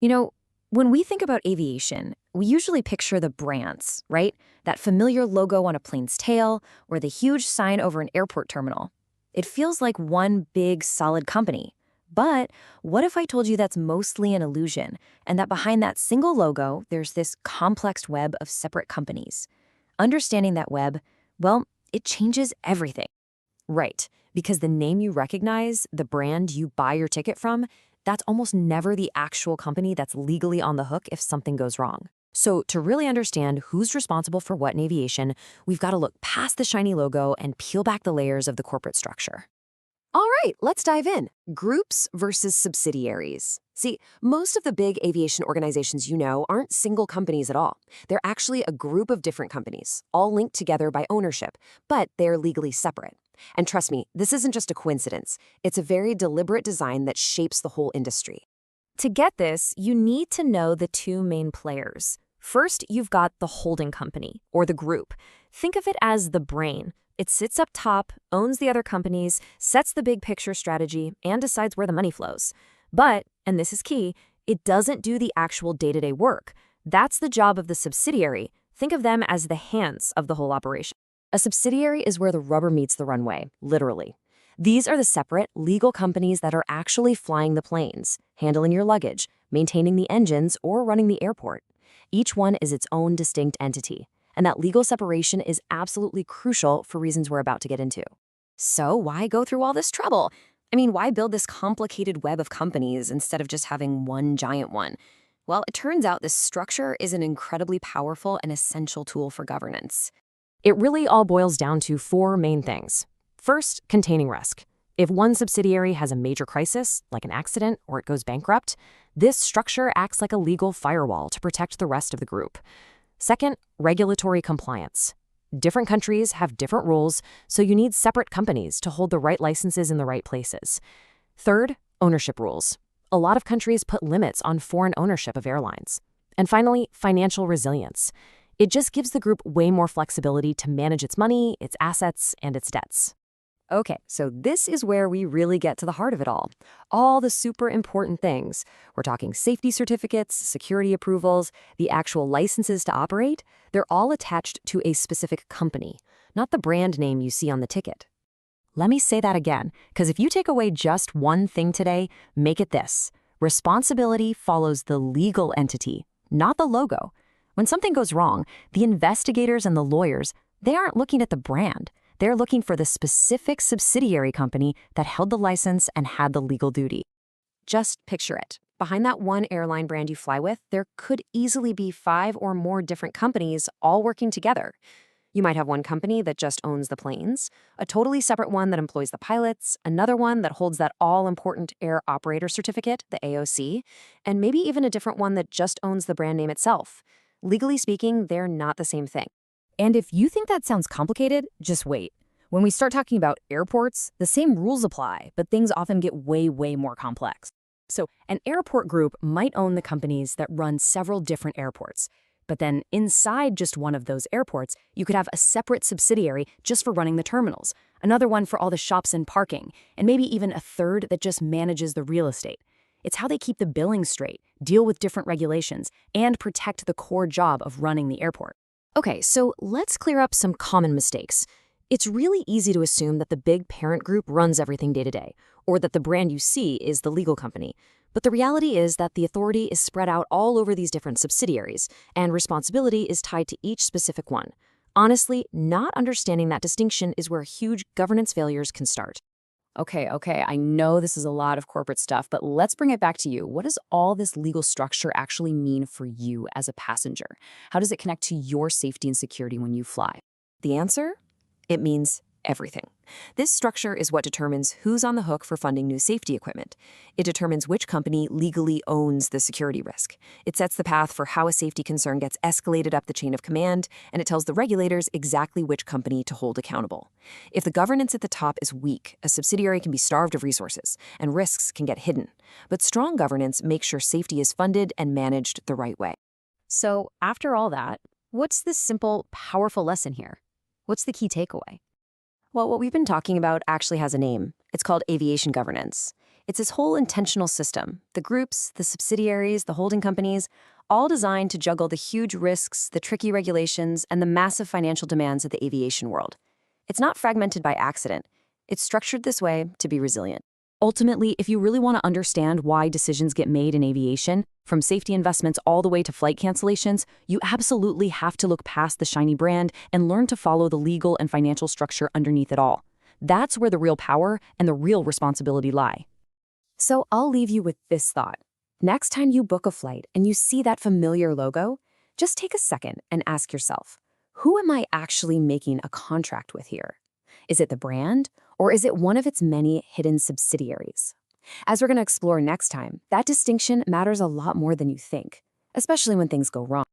You know, when we think about aviation, we usually picture the brands, right? That familiar logo on a plane's tail or the huge sign over an airport terminal. It feels like one big, solid company. But what if I told you that's mostly an illusion, and that behind that single logo, there's this complex web of separate companies? Understanding that web, well, it changes everything. Right, because the name you recognize, the brand you buy your ticket from, that's almost never the actual company that's legally on the hook if something goes wrong. So to really understand who's responsible for what in aviation, we've got to look past the shiny logo and peel back the layers of the corporate structure. All right, let's dive in. Groups versus subsidiaries. See, most of the big aviation organizations you know aren't single companies at all. They're actually a group of different companies, all linked together by ownership, but they're legally separate. And trust me, this isn't just a coincidence. It's a very deliberate design that shapes the whole industry. To get this, you need to know the two main players. First, you've got the holding company, or the group. Think of it as the brain. It sits up top, owns the other companies, sets the big picture strategy, and decides where the money flows. But, and this is key, it doesn't do the actual day-to-day work. That's the job of the subsidiary. Think of them as the hands of the whole operation. A subsidiary is where the rubber meets the runway, literally. These are the separate, legal companies that are actually flying the planes, handling your luggage, maintaining the engines, or running the airport. Each one is its own distinct entity, and that legal separation is absolutely crucial for reasons we're about to get into. So why go through all this trouble? I mean, why build this complicated web of companies instead of just having one giant one? Well, it turns out this structure is an incredibly powerful and essential tool for governance. It really all boils down to four main things. First, containing risk. If one subsidiary has a major crisis, like an accident or it goes bankrupt, this structure acts like a legal firewall to protect the rest of the group. Second, regulatory compliance. Different countries have different rules, so you need separate companies to hold the right licenses in the right places. Third, ownership rules. A lot of countries put limits on foreign ownership of airlines. And finally, financial resilience. It just gives the group way more flexibility to manage its money, its assets, and its debts. Okay, so this is where we really get to the heart of it all. All the super important things. We're talking safety certificates, security approvals, the actual licenses to operate. They're all attached to a specific company, not the brand name you see on the ticket. Let me say that again, because if you take away just one thing today, make it this. Responsibility follows the legal entity, not the logo. When something goes wrong, the investigators and the lawyers, they aren't looking at the brand. They're looking for the specific subsidiary company that held the license and had the legal duty. Just picture it. Behind that one airline brand you fly with, there could easily be 5 or more different companies all working together. You might have one company that just owns the planes, a totally separate one that employs the pilots, another one that holds that all-important air operator certificate, the AOC, and maybe even a different one that just owns the brand name itself. Legally speaking, they're not the same thing. And if you think that sounds complicated, just wait. When we start talking about airports, the same rules apply, but things often get way, way more complex. So an airport group might own the companies that run several different airports. But then inside just one of those airports, you could have a separate subsidiary just for running the terminals, another one for all the shops and parking, and maybe even a third that just manages the real estate. It's how they keep the billing straight, deal with different regulations, and protect the core job of running the airport. Okay, so let's clear up some common mistakes. It's really easy to assume that the big parent group runs everything day to day, or that the brand you see is the legal company. But the reality is that the authority is spread out all over these different subsidiaries, and responsibility is tied to each specific one. Honestly, not understanding that distinction is where huge governance failures can start. Okay, I know this is a lot of corporate stuff, but let's bring it back to you. What does all this legal structure actually mean for you as a passenger? How does it connect to your safety and security when you fly? The answer? It means everything. This structure is what determines who's on the hook for funding new safety equipment. It determines which company legally owns the security risk. It sets the path for how a safety concern gets escalated up the chain of command, and it tells the regulators exactly which company to hold accountable. If the governance at the top is weak, a subsidiary can be starved of resources, and risks can get hidden. But strong governance makes sure safety is funded and managed the right way. So, after all that, what's this simple, powerful lesson here? What's the key takeaway? Well, what we've been talking about actually has a name. It's called aviation governance. It's this whole intentional system, the groups, the subsidiaries, the holding companies, all designed to juggle the huge risks, the tricky regulations, and the massive financial demands of the aviation world. It's not fragmented by accident. It's structured this way to be resilient. Ultimately, if you really want to understand why decisions get made in aviation, from safety investments all the way to flight cancellations, you absolutely have to look past the shiny brand and learn to follow the legal and financial structure underneath it all. That's where the real power and the real responsibility lie. So I'll leave you with this thought. Next time you book a flight and you see that familiar logo, just take a second and ask yourself, who am I actually making a contract with here? Is it the brand, or is it one of its many hidden subsidiaries? As we're going to explore next time, that distinction matters a lot more than you think, especially when things go wrong.